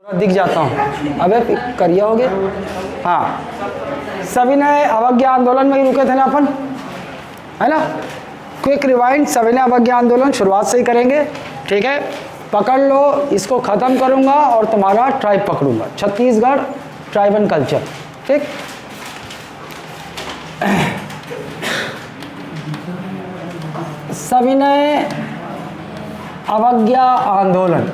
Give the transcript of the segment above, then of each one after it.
दिख जाता हूँ। अबे करिए होगे। हाँ, सविनय अवज्ञा आंदोलन में ही रुके थे ना अपन, है ना। क्विक रिवाइंड, सविनय अवज्ञा आंदोलन शुरुआत से ही करेंगे, ठीक है। पकड़ लो, इसको ख़त्म करूँगा और तुम्हारा ट्राइब पकड़ूंगा, छत्तीसगढ़ ट्राइब एंड कल्चर, ठीक। सविनय अवज्ञा आंदोलन,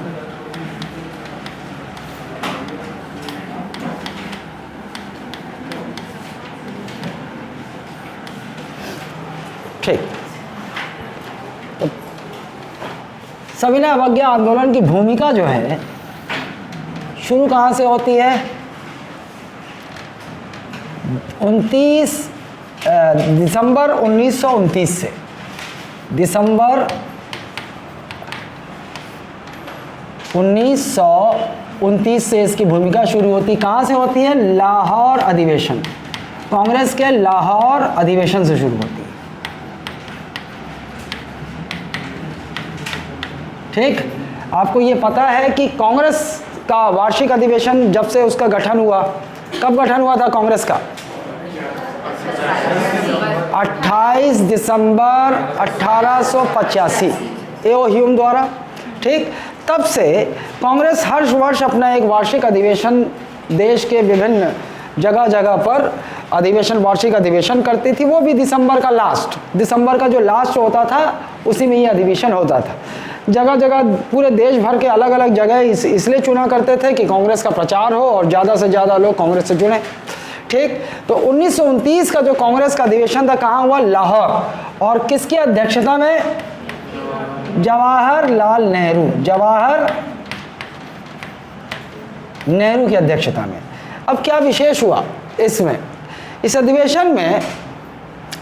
ठीक। तो सविनय अवज्ञा आंदोलन की भूमिका जो है शुरू कहाँ से होती है? 29 दिसंबर 1929 से, दिसंबर 1929 से इसकी भूमिका शुरू होती। कहाँ से होती है? लाहौर अधिवेशन, कांग्रेस के लाहौर अधिवेशन से शुरू होती है, ठीक। आपको ये पता है कि कांग्रेस का वार्षिक अधिवेशन जब से उसका गठन हुआ, कब गठन हुआ था कांग्रेस का? 28 दिसंबर 1885 एओ ह्यूम द्वारा, ठीक। तब से कांग्रेस हर वर्ष अपना एक वार्षिक अधिवेशन देश के विभिन्न जगह जगह पर अधिवेशन, वार्षिक अधिवेशन करती थी। वो भी दिसंबर का लास्ट, दिसंबर का जो लास्ट होता था उसी में ही अधिवेशन होता था। जगह जगह पूरे देश भर के अलग अलग जगह इसलिए चुना करते थे कि कांग्रेस का प्रचार हो और ज़्यादा से ज़्यादा लोग कांग्रेस से जुड़ें, ठीक। तो 1929 का जो कांग्रेस का अधिवेशन था कहाँ हुआ? लाहौर। और किसकी अध्यक्षता में? जवाहरलाल नेहरू, जवाहर नेहरू की अध्यक्षता में। अब क्या विशेष हुआ इसमें? इस अधिवेशन में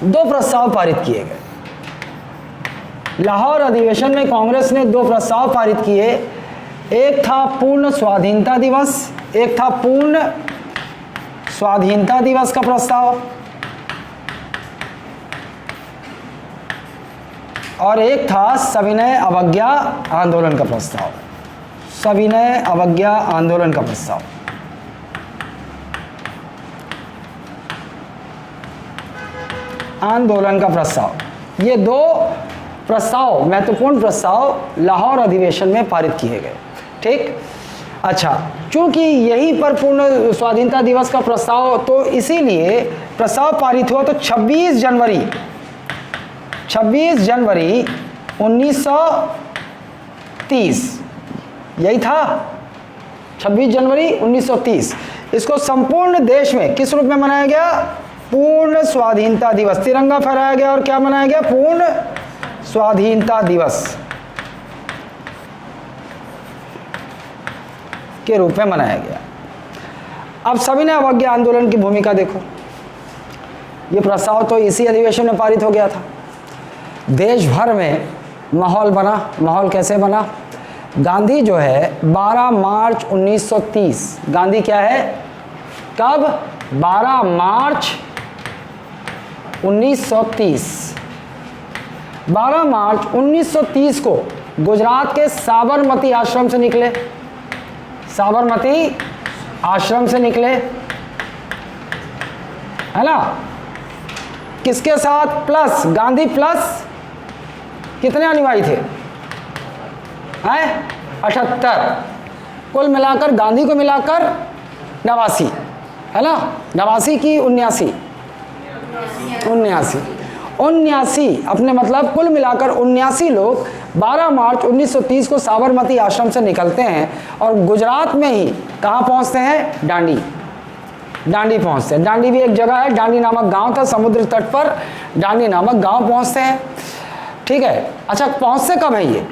2 प्रस्ताव पारित किए गए। लाहौर अधिवेशन में कांग्रेस ने 2 प्रस्ताव पारित किए। एक था पूर्ण स्वाधीनता दिवस, एक था पूर्ण स्वाधीनता दिवस का प्रस्ताव, और एक था सविनय अवज्ञा आंदोलन का प्रस्ताव, सविनय अवज्ञा आंदोलन का प्रस्ताव। आंदोलन का प्रस्ताव, ये 2 प्रस्ताव, महत्वपूर्ण प्रस्ताव लाहौर अधिवेशन में पारित किए गए, ठीक। अच्छा, चूंकि यहीं पर पूर्ण स्वाधीनता दिवस का प्रस्ताव, तो इसीलिए प्रस्ताव पारित हुआ। तो 26 जनवरी 1930 यही था, 26 जनवरी 1930। इसको संपूर्ण देश में किस रूप में मनाया गया? पूर्ण स्वाधीनता दिवस। तिरंगा फहराया गया और क्या मनाया गया? पूर्ण स्वाधीनता दिवस के रूप में मनाया गया। अब सविनय अवज्ञा आंदोलन की भूमिका देखो। ये प्रस्ताव तो इसी अधिवेशन में पारित हो गया था। देश भर में माहौल बना। माहौल कैसे बना? गांधी जो है 12 मार्च 1930, गांधी क्या है? कब? 12 मार्च 1930। 12 मार्च 1930 को गुजरात के साबरमती आश्रम से निकले, साबरमती आश्रम से निकले, है ना। किसके साथ? प्लस गांधी प्लस कितने अनुयायी थे? हैं 78। कुल मिलाकर गांधी को मिलाकर 89, है ना। 89 की 79, 79 अपने मतलब कुल मिलाकर 79 लोग 12 मार्च 1930 को साबरमती आश्रम से निकलते हैं और गुजरात में ही कहाँ पहुँचते हैं? डांडी, डांडी पहुँचते हैं। डांडी भी एक जगह है, डांडी नामक गांव था समुद्र तट पर, डांडी नामक गांव पहुँचते हैं, ठीक है। अच्छा, पहुँचते कब है ये?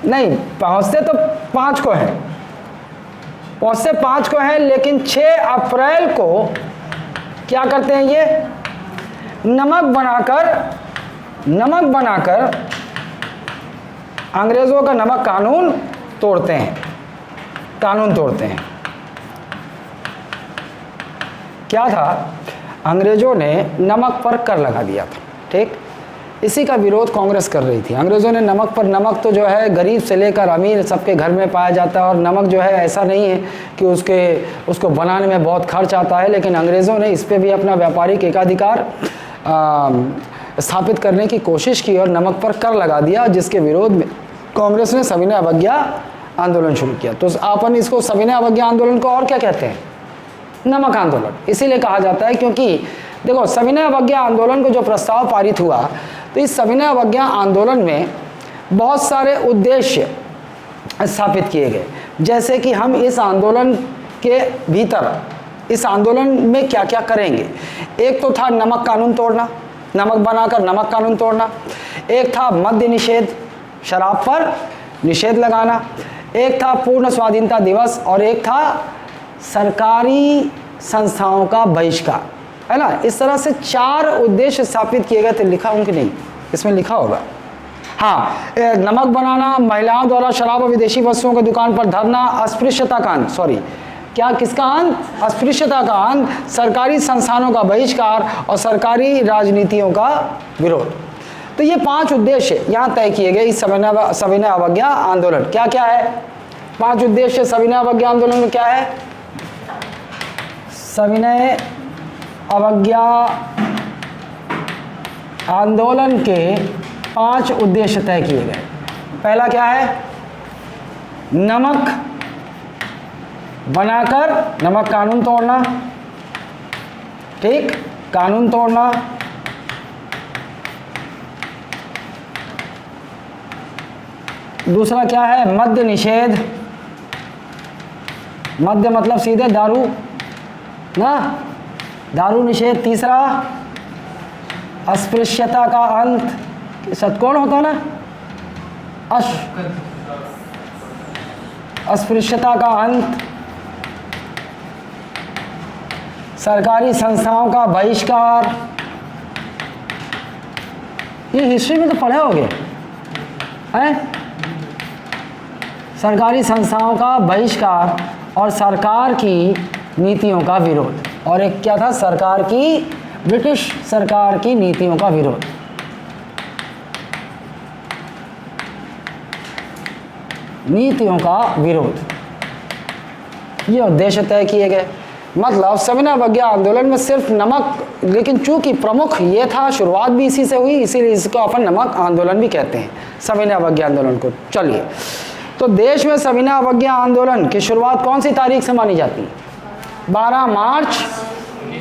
नहीं, पहुँचते तो 5 को है, पहुँचते 5 को है, लेकिन 6 अप्रैल को क्या करते हैं? ये नमक बनाकर अंग्रेजों का नमक कानून तोड़ते हैं, कानून तोड़ते हैं। क्या था? अंग्रेजों ने नमक पर कर लगा दिया था, ठीक। इसी का विरोध कांग्रेस कर रही थी। अंग्रेज़ों ने नमक पर, नमक तो जो है गरीब से लेकर अमीर सबके घर में पाया जाता है, और नमक जो है ऐसा नहीं है कि उसको बनाने में बहुत खर्च आता है, लेकिन अंग्रेज़ों ने इस पर भी अपना व्यापारिक एकाधिकार स्थापित करने की कोशिश की और नमक पर कर लगा दिया, जिसके विरोध में कांग्रेस ने सविनय अवज्ञा आंदोलन शुरू किया। तो अपन इसको सविनय अवज्ञा आंदोलन को और क्या कहते हैं? नमक आंदोलन इसीलिए कहा जाता है, क्योंकि देखो सविनय अवज्ञा आंदोलन को जो प्रस्ताव पारित हुआ, तो इस सविनय अवज्ञा आंदोलन में बहुत सारे उद्देश्य स्थापित किए गए, जैसे कि हम इस आंदोलन के भीतर, इस आंदोलन में क्या क्या करेंगे। एक तो था नमक कानून तोड़ना, नमक बनाकर नमक कानून तोड़ना। एक था मद्य निषेध, शराब पर निषेध लगाना। एक था पूर्ण स्वाधीनता दिवस, और एक था सरकारी संस्थाओं का बहिष्कार, है ना। इस तरह से 4 उद्देश्य स्थापित किए गए थे। लिखा हूं कि नहीं? इसमें लिखा होगा। हाँ, नमक बनाना, महिलाओं द्वारा शराब और विदेशी वस्तुओं की दुकान पर धरना, अस्पृश्यता का अंत, सॉरी क्या, किसका अंत? अस्पृश्यता का अंत, सरकारी संस्थानों का बहिष्कार और सरकारी राजनीतियों का विरोध। तो ये 5 उद्देश्य यहाँ तय किए गए इस सविनय अवज्ञा आंदोलन। क्या क्या है 5 उद्देश्य सविनय अवज्ञा आंदोलन में? क्या है? सविनय अवज्ञा आंदोलन के 5 उद्देश्य तय किए गए। पहला क्या है? नमक बनाकर नमक कानून तोड़ना, ठीक, कानून तोड़ना। दूसरा क्या है? मद्य निषेध, मद्य मतलब सीधे दारू ना, दारू निषेध। तीसरा अस्पृश्यता का अंत, षटकोण होता ना, अस्पृश्यता का अंत, सरकारी संस्थाओं का बहिष्कार। ये हिस्ट्री में तो पढ़े होंगे हैं? सरकारी संस्थाओं का बहिष्कार और सरकार की नीतियों का विरोध। और एक क्या था? सरकार की, ब्रिटिश सरकार की नीतियों का विरोध। नीतियों का विरोध, ये उद्देश्य तय किए गए। मतलब सविनय अवज्ञा आंदोलन में सिर्फ नमक, लेकिन चूंकि प्रमुख ये था, शुरुआत भी इसी से हुई, इसीलिए इसको अपन नमक आंदोलन भी कहते हैं, सविनय अवज्ञा आंदोलन को। चलिए, तो देश में सविनय अवज्ञा आंदोलन की शुरुआत कौन सी तारीख से मानी जाती है? 12 मार्च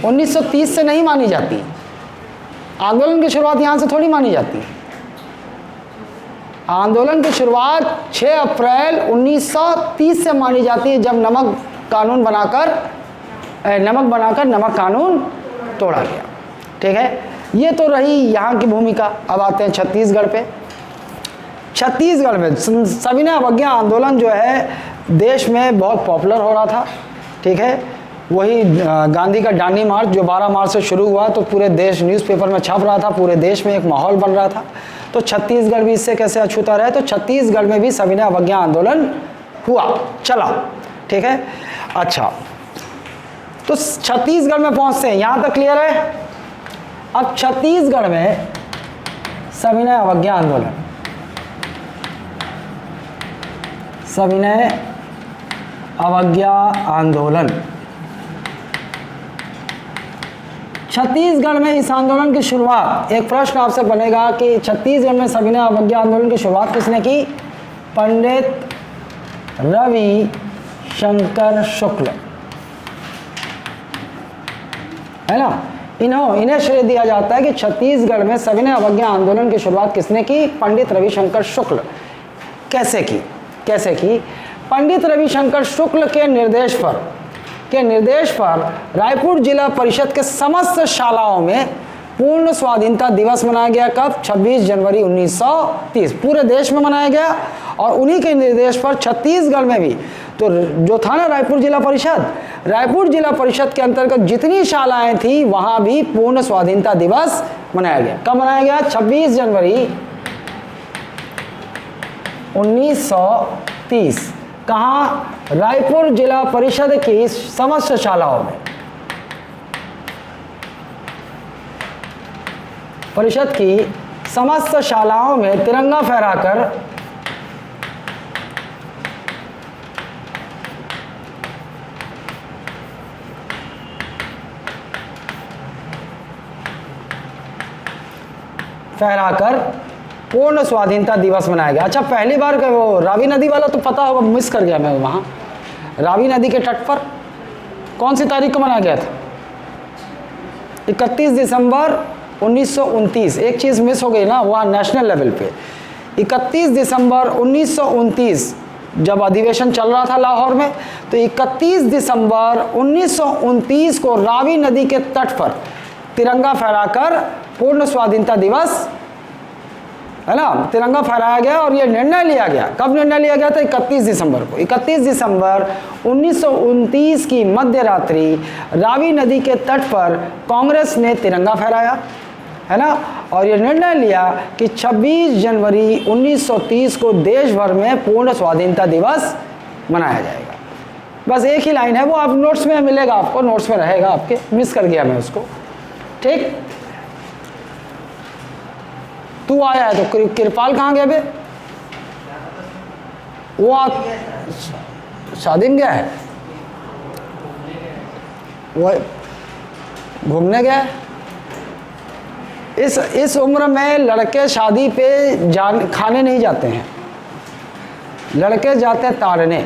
1930 से नहीं मानी जाती। आंदोलन की शुरुआत यहाँ से थोड़ी मानी जाती है। आंदोलन की शुरुआत 6 अप्रैल 1930 से मानी जाती है, जब नमक बनाकर नमक कानून तोड़ा गया। ठीक है, ये तो रही यहाँ की भूमिका। अब आते हैं छत्तीसगढ़ पे। छत्तीसगढ़ में सविनय अवज्ञा आंदोलन जो है देश में बहुत पॉपुलर हो रहा था। ठीक है, वही गांधी का डांडी मार्च जो 12 मार्च से शुरू हुआ, तो पूरे देश न्यूज़पेपर में छप रहा था, पूरे देश में एक माहौल बन रहा था। तो छत्तीसगढ़ भी इससे कैसे अछूता रहे, तो छत्तीसगढ़ में भी सविनय अवज्ञा आंदोलन हुआ, चला। ठीक है, अच्छा, तो छत्तीसगढ़ में पहुंचते हैं, यहाँ तक क्लियर है। अब छत्तीसगढ़ में सविनय अवज्ञा आंदोलन, सविनय अवज्ञा आंदोलन छत्तीसगढ़ में इस आंदोलन की शुरुआत, एक प्रश्न आपसे बनेगा कि छत्तीसगढ़ में सविनय अवज्ञा आंदोलन की शुरुआत किसने की? पंडित रवि शंकर शुक्ल, है ना। इन्हें श्रेय दिया जाता है कि छत्तीसगढ़ में सविनय अवज्ञा आंदोलन की शुरुआत किसने की? पंडित रविशंकर शुक्ल। कैसे की? पंडित रविशंकर शुक्ल के निर्देश पर रायपुर जिला परिषद के समस्त शालाओं में पूर्ण स्वाधीनता दिवस मनाया गया। कब? 26 जनवरी 1930 पूरे देश में मनाया गया। और उन्हीं के निर्देश पर छत्तीसगढ़ में भी, तो जो था ना रायपुर जिला परिषद के अंतर्गत जितनी शालाएं थी वहां भी पूर्ण स्वाधीनता दिवस मनाया गया। कब मनाया गया? 26 जनवरी 1930। कहाँ? रायपुर जिला परिषद की समस्त शालाओं में। परिषद की समस्त शालाओं में तिरंगा फहराकर पूर्ण स्वाधीनता दिवस मनाया गया। अच्छा, पहली बार वो रावी नदी वाला तो पता होगा, मिस कर गया मैं। वहाँ रावी नदी के तट पर कौन सी तारीख को मनाया गया था? 31 दिसंबर 1929। एक चीज़ मिस हो गई ना वहाँ नेशनल लेवल पे। 31 दिसंबर 1929 जब अधिवेशन चल रहा था लाहौर में, तो 31 दिसंबर 1929 को रावी नदी के तट पर तिरंगा फहराकर पूर्ण स्वाधीनता दिवस, है ना, तिरंगा फहराया गया। और ये निर्णय लिया गया, कब निर्णय लिया गया था? 31 दिसंबर को। 31 दिसंबर 1929 की मध्य रात्रि रावी नदी के तट पर कांग्रेस ने तिरंगा फहराया, है ना, और ये निर्णय लिया कि 26 जनवरी 1930 को देश भर में पूर्ण स्वाधीनता दिवस मनाया जाएगा। बस एक ही लाइन है, वो आप नोट्स में मिलेगा, आपको नोट्स में रहेगा आपके, मिस कर गया मैं उसको। ठीक, तू आया है तो कृपाल कहाँ गया बे? वो शादी में गया है, वो घूमने गया है। इस उम्र में लड़के शादी पे खाने नहीं जाते हैं, लड़के जाते हैं ताड़ने।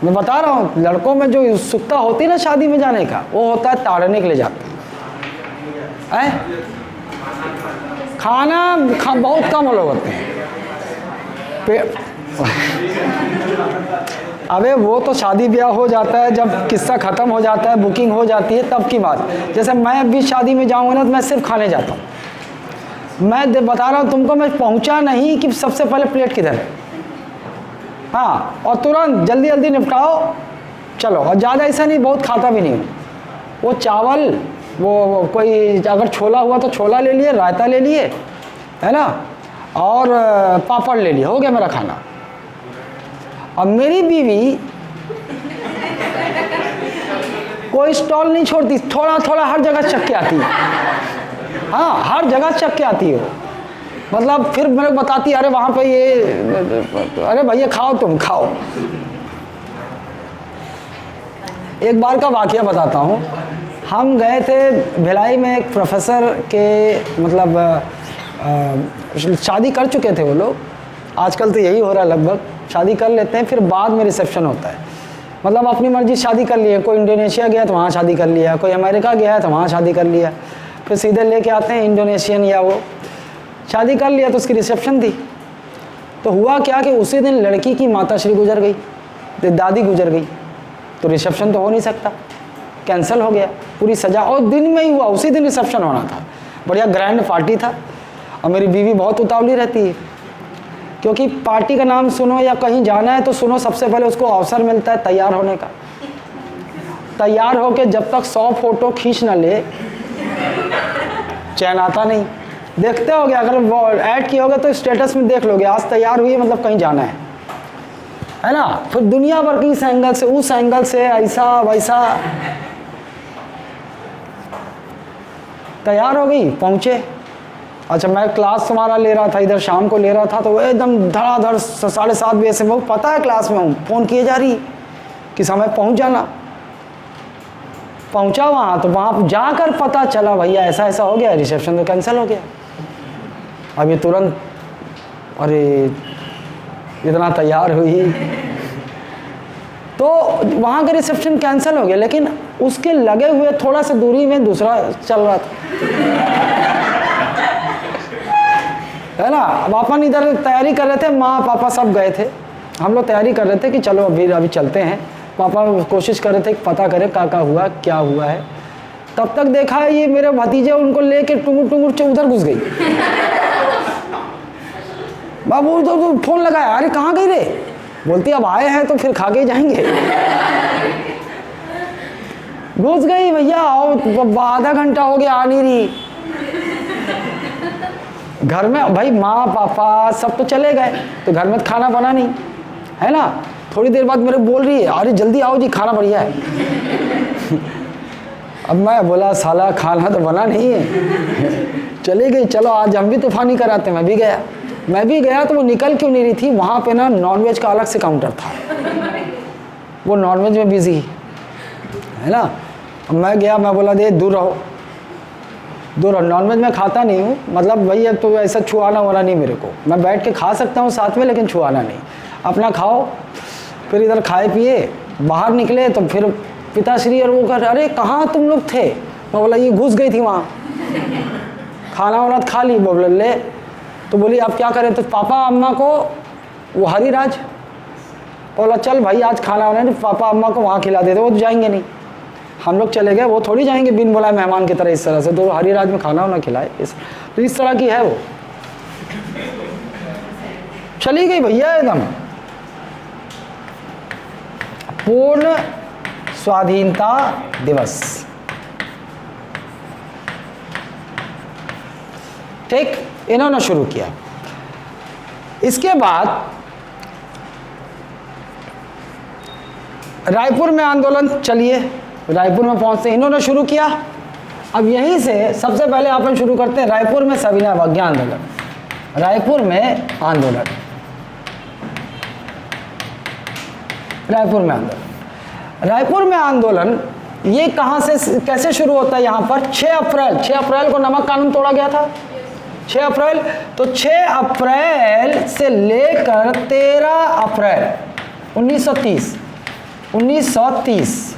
मैं बता रहा हूँ, लड़कों में जो उत्सुकता होती है ना शादी में जाने का, वो होता है ताड़ने के लिए जाते हैं। खाना बहुत कम लोग होते हैं। अबे वो तो शादी ब्याह हो जाता है, जब किस्सा ख़त्म हो जाता है, बुकिंग हो जाती है, तब की बात। जैसे मैं अभी शादी में जाऊँगा ना, तो मैं सिर्फ खाने जाता हूँ। मैं बता रहा हूँ तुमको, मैं पहुँचा नहीं कि सबसे पहले प्लेट किधर है, हाँ, और तुरंत जल्दी जल्दी निपटाओ, चलो। और ज़्यादा ऐसा नहीं, बहुत खाता भी नहीं हूँ। वो चावल, वो कोई अगर छोला हुआ तो छोला ले लिए, रायता ले लिए, है ना, और पापड़ ले लिए, हो गया मेरा खाना। और मेरी बीवी कोई स्टॉल नहीं छोड़ती, थोड़ा थोड़ा हर जगह चख के आती है, हाँ, हर जगह चख के आती है। मतलब फिर मेरे को बताती, अरे वहाँ पे ये, अरे भैया खाओ, तुम खाओ। एक बार का वाकया बताता हूँ। हम गए थे भिलाई में, एक प्रोफेसर के, मतलब शादी कर चुके थे वो लोग, आजकल तो यही हो रहा है लगभग, शादी कर लेते हैं फिर बाद में रिसेप्शन होता है। मतलब अपनी मर्जी शादी कर लिए, कोई इंडोनेशिया गया तो वहाँ शादी कर लिया, कोई अमेरिका गया है तो वहाँ शादी कर लिया, फिर सीधे लेके आते हैं इंडोनेशियन, या वो शादी कर लिया तो उसकी रिसेप्शन थी। तो हुआ क्या कि उसी दिन लड़की की माताश्री गुजर गई, दादी गुजर गई, तो रिसेप्शन तो हो नहीं सकता, कैंसिल हो गया पूरी सजा। और दिन में ही हुआ, उसी दिन रिसेप्शन होना था, बढ़िया ग्रैंड पार्टी था। और मेरी बीवी बहुत उतावली रहती है, क्योंकि पार्टी का नाम सुनो या कहीं जाना है तो सुनो, सबसे पहले उसको अवसर मिलता है तैयार होने का। तैयार होके जब तक 100 फोटो खींच ना ले, चैन आता नहीं। देखते होगे, अगर वो ऐड किए होगे तो स्टेटस में देख लोगे, आज तैयार हुई मतलब कहीं जाना है ना। फिर दुनिया भर की इस एंगल से, उस एंगल से, ऐसा वैसा, तैयार हो गई, पहुँचे। अच्छा, मैं क्लास तुम्हारा ले रहा था, इधर शाम को ले रहा था, तो एकदम धड़ाधड़ 7:30 बजे से, वो पता है क्लास में हूँ, फ़ोन किए जा रही कि समय पहुँच जाना। पहुँचा वहाँ, तो वहाँ जाकर पता चला भैया ऐसा ऐसा हो गया, रिसेप्शन तो कैंसिल हो गया। अब ये तुरंत, अरे इतना तैयार हुई, तो वहाँ का रिसेप्शन कैंसिल हो गया। लेकिन उसके लगे हुए थोड़ा सा दूरी में दूसरा चल रहा था, है ना। अब अपन इधर तैयारी कर रहे थे, माँ पापा सब गए थे, हम लोग तैयारी कर रहे थे कि चलो अभी चलते हैं। पापा कोशिश कर रहे थे कि पता करें क्या हुआ, क्या हुआ है। तब तक देखा है ये मेरे भतीजे उनको लेके टुंगुर टुंगुर उधर घुस गई। बाबू तो फोन लगाया, अरे कहाँ गई रे? बोलती अब आए हैं तो फिर खा के जाएंगे। घुस गई भैया, और आधा घंटा हो गया आ नहीं रही। घर में भाई माँ पापा सब तो चले गए, तो घर में तो खाना बना नहीं, है ना। थोड़ी देर बाद मेरे बोल रही है, अरे जल्दी आओ जी, खाना बढ़िया है। अब मैं बोला साला खाना तो बना नहीं है, चली गई, चलो आज हम भी तूफानी कराते। मैं भी गया तो वो निकल क्यों नहीं रही थी, वहाँ पे ना नॉनवेज का अलग से काउंटर था, वो नॉनवेज में बिजी है ना। मैं गया, मैं बोला दे दूर रहो, नॉनवेज मैं खाता नहीं हूँ, मतलब भाई अब तो ऐसा छुआना वाला नहीं मेरे को, मैं बैठ के खा सकता हूँ साथ में लेकिन छुआना नहीं, अपना खाओ। फिर इधर खाए पिए बाहर निकले तो फिर पिताश्री और वो कर, अरे कहाँ तुम लोग थे। मैं बोला ये घुस गई थी वहाँ, खाना वाना खा ली। बोले ले, तो बोली आप क्या करें, तो पापा अम्मा को वो हरिराज, बोला चल भाई आज खाना वाना नहीं, पापा अम्मा को वहाँ खिला देते, वो तो जाएंगे नहीं। हम लोग चले गए, वो थोड़ी जाएंगे बिन बुलाए मेहमान की तरह इस तरह से, तो हरिराज में खाना वाना खिलाए, तो इस तरह की है वो। चली गई भैया एकदम पूर्ण स्वाधीनता दिवस, ठीक, इन्होंने शुरू किया। इसके बाद रायपुर में आंदोलन, चलिए रायपुर में पहुंचते, इन्होंने शुरू किया। अब यहीं से सबसे पहले अपन शुरू करते हैं रायपुर में सविनय अवज्ञा आंदोलन। रायपुर में आंदोलन, रायपुर में आंदोलन ये कहाँ से कैसे शुरू होता है। यहाँ पर 6 अप्रैल को नमक कानून तोड़ा गया था, 6 अप्रैल। तो 6 अप्रैल से लेकर 13 अप्रैल 1930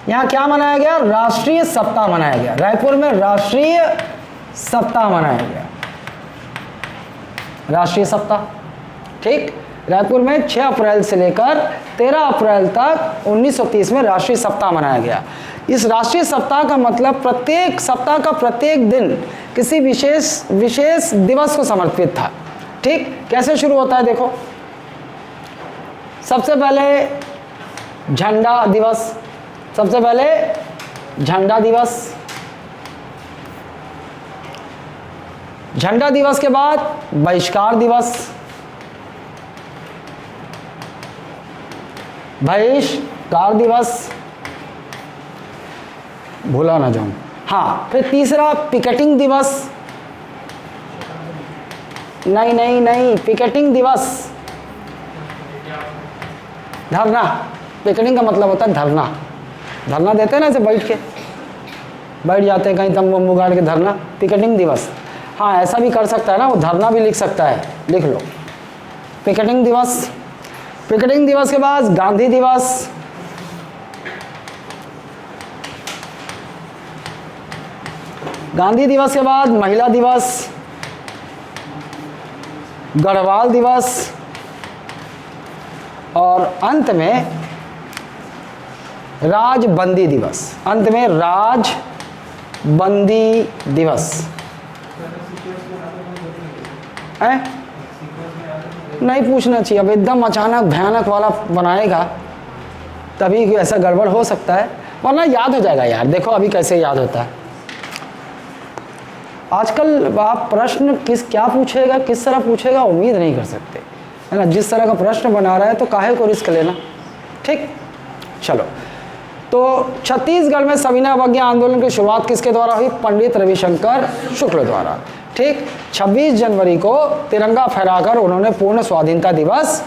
यहाँ क्या मनाया गया, राष्ट्रीय सप्ताह मनाया गया। रायपुर में राष्ट्रीय सप्ताह मनाया गया, राष्ट्रीय सप्ताह, ठीक। रायपुर में 6 अप्रैल से लेकर 13 अप्रैल तक 1930 में राष्ट्रीय सप्ताह मनाया गया। इस राष्ट्रीय सप्ताह का मतलब प्रत्येक सप्ताह का प्रत्येक दिन किसी विशेष दिवस को समर्पित था, ठीक। कैसे शुरू होता है देखो, सबसे पहले झंडा दिवस, सबसे पहले झंडा दिवस, झंडा दिवस के बाद बहिष्कार दिवस, बहिष्कार दिवस, भूला ना जाऊं, हाँ। फिर तीसरा पिकेटिंग दिवस, नहीं पिकेटिंग दिवस, धरना, पिकेटिंग का मतलब होता है धरना, धरना देते हैं ना, ऐसे बैठ जाते हैं कहीं तंबू वंबू गाड़ के, धरना, पिकेटिंग दिवस। हाँ ऐसा भी कर सकता है ना, वो धरना भी लिख सकता है, लिख लो पिकेटिंग दिवस। पिकेटिंग दिवस के बाद गांधी दिवस, गांधी दिवस के बाद महिला दिवस, गढ़वाल दिवस, और अंत में राजबंदी दिवस, अंत में राजबंदी दिवस है। नहीं पूछना चाहिए, अब एकदम अचानक भयानक वाला बनाएगा तभी ऐसा गड़बड़ हो सकता है, वरना याद हो जाएगा यार। देखो अभी कैसे याद होता है, आजकल आप प्रश्न क्या पूछेगा, किस तरह पूछेगा उम्मीद नहीं कर सकते, है ना। जिस तरह का प्रश्न बना रहा है तो काहे को रिस्क लेना, ठीक। चलो, तो छत्तीसगढ़ में सविनय अवज्ञा आंदोलन की शुरुआत किसके द्वारा हुई, पंडित रविशंकर शुक्ल द्वारा, ठीक। 26 जनवरी को तिरंगा फहराकर उन्होंने पूर्ण स्वाधीनता दिवस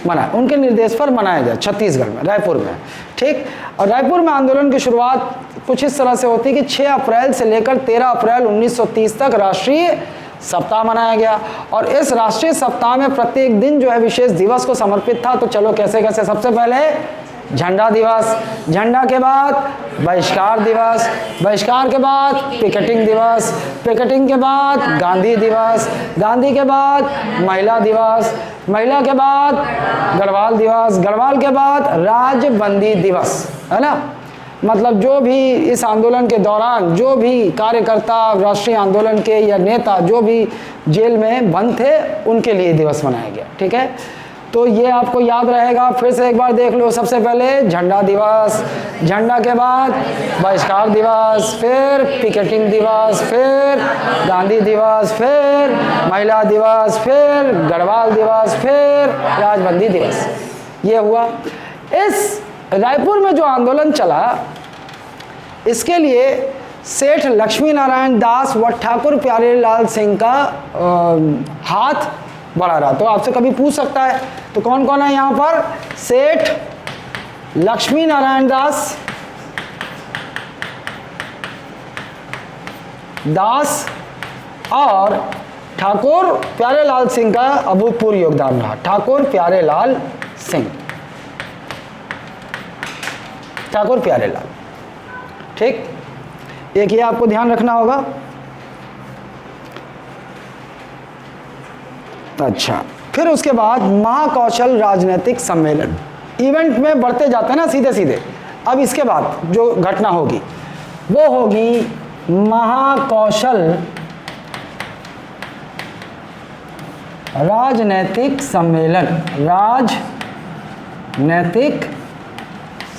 मनाया, उनके निर्देश पर मनाया गया छत्तीसगढ़ में, रायपुर में, ठीक। और रायपुर में आंदोलन की शुरुआत कुछ इस तरह से होती है कि 6 अप्रैल से लेकर 13 अप्रैल 1930 तक राष्ट्रीय सप्ताह मनाया गया। और इस राष्ट्रीय सप्ताह में प्रत्येक दिन जो है विशेष दिवस को समर्पित था। तो चलो कैसे कैसे, सबसे पहले झंडा दिवस, झंडा के बाद बहिष्कार दिवस, बहिष्कार के बाद पिकेटिंग दिवस, पिकेटिंग के बाद गांधी दिवस, गांधी के बाद महिला दिवस, महिला के बाद गढ़वाल दिवस, गढ़वाल के बाद राजबंदी दिवस, है ना। मतलब जो भी इस आंदोलन के दौरान जो भी कार्यकर्ता, राष्ट्रीय आंदोलन के या नेता जो भी जेल में बंद थे उनके लिए दिवस मनाया गया, ठीक है। तो ये आपको याद रहेगा, फिर से एक बार देख लो। सबसे पहले झंडा दिवस, झंडा के बाद बहिष्कार दिवस, फिर पिकेटिंग दिवस, फिर गांधी दिवस, फिर महिला दिवस, फिर गढ़वाल दिवस, फिर राजबंदी दिवस। ये हुआ। इस रायपुर में जो आंदोलन चला इसके लिए सेठ लक्ष्मी नारायण दास व ठाकुर प्यारेलाल सिंह का हाथ बढ़ा रहा। तो आपसे कभी पूछ सकता है, तो कौन कौन है यहाँ पर? सेठ लक्ष्मी नारायण दास और ठाकुर प्यारेलाल सिंह का अभूतपूर्व योगदान रहा। ठाकुर प्यारेलाल सिंह, ठाकुर प्यारेलाल, ठीक। एक ये आपको ध्यान रखना होगा। अच्छा, फिर उसके बाद महाकौशल राजनीतिक सम्मेलन। इवेंट में बढ़ते जाते हैं ना सीधे सीधे। अब इसके बाद जो घटना होगी वो होगी महाकौशल राजनैतिक सम्मेलन। राजनैतिक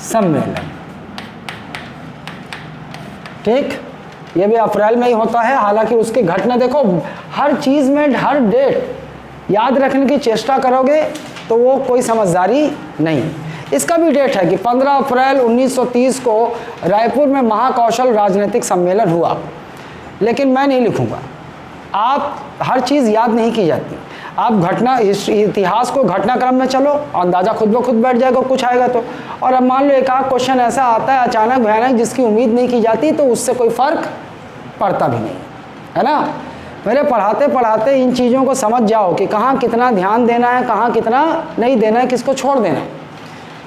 सम्मेलन, ठीक। ये भी अप्रैल में ही होता है। हालांकि उसकी घटना देखो, हर चीज़ में हर डेट याद रखने की चेष्टा करोगे तो वो कोई समझदारी नहीं। इसका भी डेट है कि 15 अप्रैल 1930 को रायपुर में महाकौशल राजनीतिक सम्मेलन हुआ। लेकिन मैं नहीं लिखूंगा, आप हर चीज़ याद नहीं की जाती। आप घटना इतिहास को घटनाक्रम में चलो, अंदाज़ा खुद ब खुद बैठ जाएगा कुछ आएगा तो। और अब मान लो एक आध क्वेश्चन ऐसा आता है अचानक भयानक जिसकी उम्मीद नहीं की जाती, तो उससे कोई फ़र्क पड़ता भी नहीं है ना। मेरे पढ़ाते पढ़ाते इन चीज़ों को समझ जाओ कि कहाँ कितना ध्यान देना है, कहाँ कितना नहीं देना है, किसको छोड़ देना है।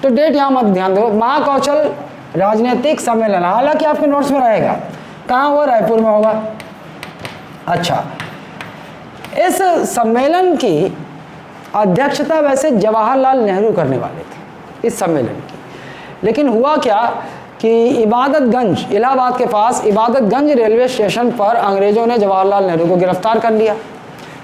तो डेट यहाँ मत ध्यान दो। महाकौशल राजनीतिक सम्मेलन, हालांकि आपके नोट्स में रहेगा। कहाँ हुआ? रायपुर में होगा। अच्छा, इस सम्मेलन की अध्यक्षता वैसे जवाहरलाल नेहरू करने वाले थे इस सम्मेलन की। लेकिन हुआ क्या कि इबादतगंज, इलाहाबाद के पास इबादतगंज रेलवे स्टेशन पर अंग्रेज़ों ने जवाहरलाल नेहरू को गिरफ्तार कर लिया,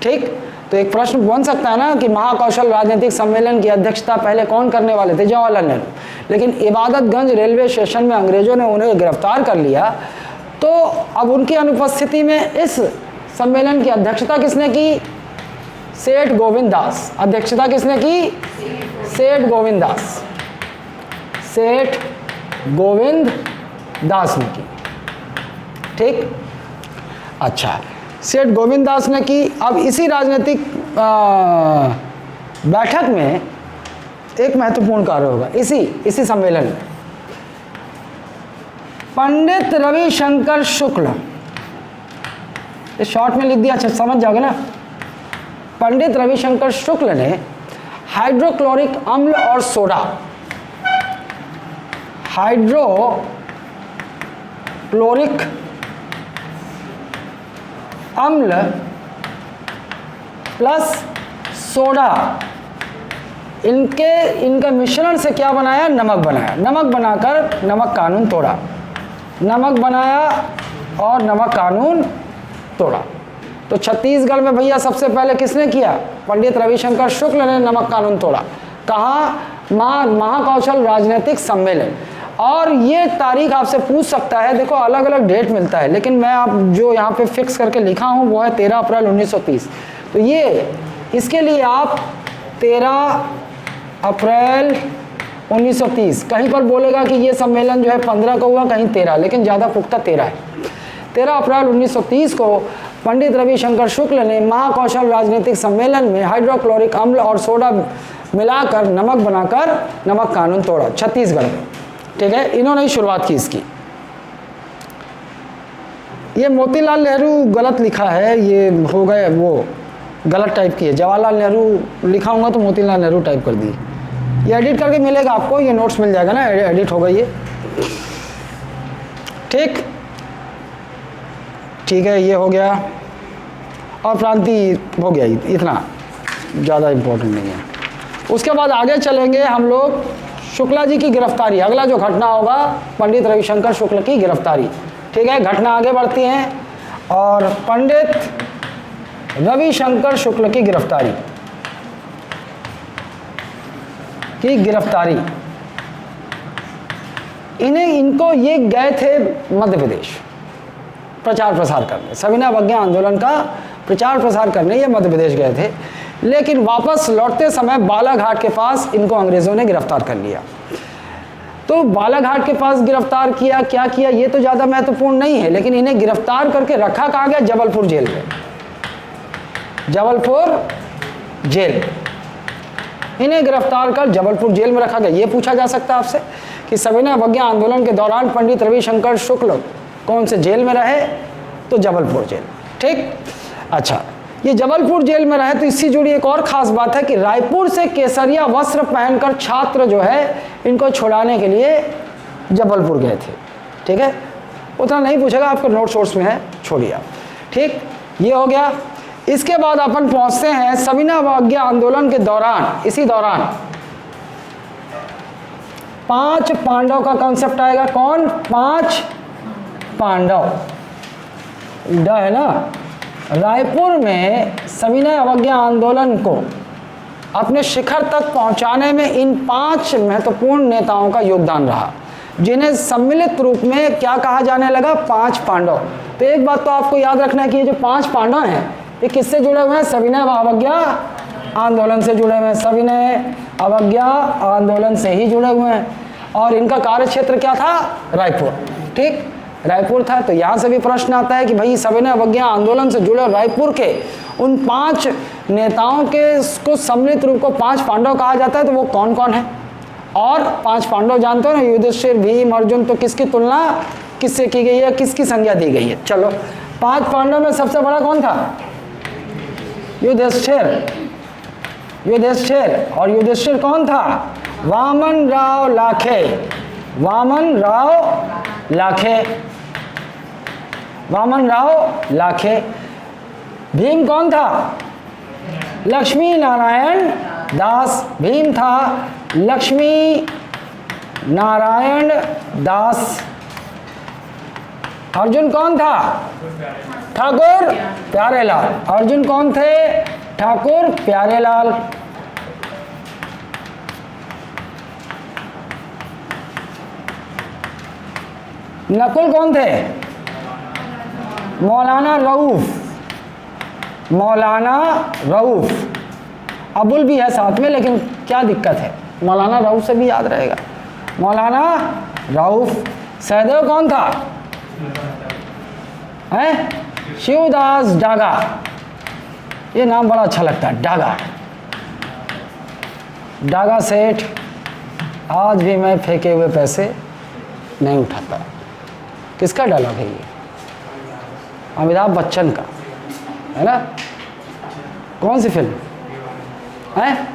ठीक। तो एक प्रश्न बन सकता है ना कि महाकौशल राजनीतिक सम्मेलन की अध्यक्षता पहले कौन करने वाले थे? जवाहरलाल नेहरू। लेकिन इबादतगंज रेलवे स्टेशन में अंग्रेज़ों ने उन्हें गिरफ्तार कर लिया, तो अब उनकी अनुपस्थिति में इस सम्मेलन की अध्यक्षता किसने की? सेठ गोविंद दास। अध्यक्षता किसने की? सेठ गोविंद दास। सेठ गोविंद दास ने की, ठीक। अच्छा, सेठ गोविंद दास ने की। अब इसी राजनीतिक बैठक में एक महत्वपूर्ण कार्य होगा इसी सम्मेलन में। पंडित रविशंकर शुक्ल, इस शॉर्ट में लिख दिया, अच्छा समझ जाओगे ना। पंडित रविशंकर शुक्ल ने हाइड्रोक्लोरिक अम्ल और सोडा, हाइड्रोक्लोरिक अम्ल प्लस सोडा, इनका मिश्रण से क्या बनाया? नमक बनाया। नमक बनाकर नमक कानून तोड़ा। नमक बनाया और नमक कानून तोड़ा। तो छत्तीसगढ़ में भैया सबसे पहले किसने किया? पंडित रविशंकर शुक्ल ने नमक कानून तोड़ा। कहाँ? महाकौशल राजनीतिक सम्मेलन। और ये तारीख आपसे पूछ सकता है, देखो अलग अलग डेट मिलता है, लेकिन मैं आप जो यहाँ पे फिक्स करके लिखा हूँ वो है 13 अप्रैल 1930। तो ये इसके लिए आप 13 अप्रैल 1930, कहीं पर बोलेगा कि ये सम्मेलन जो है 15 को हुआ, कहीं 13, लेकिन ज़्यादा पुख्ता 13 है। 13 अप्रैल 1930 को पंडित रविशंकर शुक्ल ने महाकौशल राजनीतिक सम्मेलन में हाइड्रोक्लोरिक अम्ल और सोडा मिलाकर नमक बनाकर नमक कानून तोड़ा, छत्तीसगढ़ में, ठीक है। इन्होंने ही शुरुआत की इसकी। ये मोतीलाल नेहरू गलत लिखा है, ये हो गए वो गलत टाइप की है। जवाहरलाल नेहरू लिखा होगा तो मोतीलाल नेहरू टाइप कर दी। ये एडिट करके मिलेगा आपको, ये नोट्स मिल जाएगा ना, एडिट हो गई ये, ठीक। ठीक है, ये हो गया। और प्रांति हो गया, इतना ज़्यादा इम्पोर्टेंट नहीं है। उसके बाद आगे चलेंगे हम लोग शुक्ला जी की गिरफ्तारी। अगला जो घटना होगा पंडित रविशंकर शुक्ल की गिरफ्तारी, ठीक है। घटना आगे बढ़ती हैं और पंडित रविशंकर शुक्ल की गिरफ्तारी इनको ये गए थे मध्य प्रदेश प्रचार प्रसार करने, सविनय अवज्ञा आंदोलन का प्रचार प्रसार करने ये मध्य प्रदेश गए थे। लेकिन वापस लौटते समय बालाघाट के पास इनको अंग्रेज़ों ने गिरफ्तार कर लिया। तो बालाघाट के पास गिरफ्तार किया, क्या किया ये तो ज़्यादा महत्वपूर्ण नहीं है, लेकिन इन्हें गिरफ्तार करके रखा कहाँ गया? जबलपुर जेल में। जबलपुर जेल, इन्हें गिरफ्तार कर जबलपुर जेल में रखा गया। ये पूछा जा सकता है आपसे कि सविनय अवज्ञा आंदोलन के दौरान पंडित रविशंकर शुक्ल कौन से जेल में रहे? तो जबलपुर जेल। ठीक, अच्छा, ये जबलपुर जेल में रहे तो इससे जुड़ी एक और खास बात है कि रायपुर से केसरिया वस्त्र पहनकर छात्र जो है इनको छुड़ाने के लिए जबलपुर गए थे। ठीक है, उतना नहीं पूछेगा, आपका नोट सोर्स में है, छोड़िए आप। ठीक, ये हो गया। इसके बाद अपन पहुंचते हैं सविनय अवज्ञा आंदोलन के दौरान, इसी दौरान 5 पांडव का कॉन्सेप्ट आएगा। कौन? 5 पांडव। ड है ना। रायपुर में सविनय अवज्ञा आंदोलन को अपने शिखर तक पहुंचाने में इन 5 महत्वपूर्ण नेताओं का योगदान रहा, जिन्हें सम्मिलित रूप में क्या कहा जाने लगा? 5 पांडव। तो एक बात तो आपको याद रखना है कि ये जो 5 पांडव हैं ये किससे जुड़े हुए हैं? सविनय अवज्ञा आंदोलन से जुड़े हुए हैं। सविनय अवज्ञा आंदोलन से ही जुड़े हुए हैं और इनका कार्य क्षेत्र क्या था? रायपुर। ठीक, रायपुर था। तो यहाँ से भी प्रश्न आता है कि भाई सविनय अवज्ञा आंदोलन से जुड़े रायपुर के उन 5 नेताओं के को सम्मिलित रूप को 5 पांडव कहा जाता है, तो वो कौन कौन है? और 5 पांडव जानते हो ना, युधिष्ठिर, भीम, अर्जुन। तो किसकी तुलना किससे की गई है, किसकी संज्ञा दी गई है? चलो, 5 पांडव में सबसे बड़ा कौन था? युधिष्ठिर। युधिष्ठिर, और युधिष्ठिर कौन था? वामन राव लाखे। वामन राव लाखे। वामन राव लाखे। भीम कौन था? लक्ष्मी नारायण दास। भीम था लक्ष्मी नारायण दास। अर्जुन कौन था? ठाकुर प्यारेलाल। अर्जुन कौन थे? ठाकुर प्यारेलाल। नकुल कौन थे? मौलाना रऊफ। मौलाना रऊफ। अबुल भी है साथ में, लेकिन क्या दिक्कत है, मौलाना रऊफ से भी याद रहेगा। मौलाना रऊफ। सहदेव कौन था? हैं? शिवदास डागा। ये नाम बड़ा अच्छा लगता है, डागा। डागा सेठ। आज भी मैं फेंके हुए पैसे नहीं उठाता। किसका डायलॉग है ये? अमिताभ बच्चन का, है ना? कौन सी फिल्म है?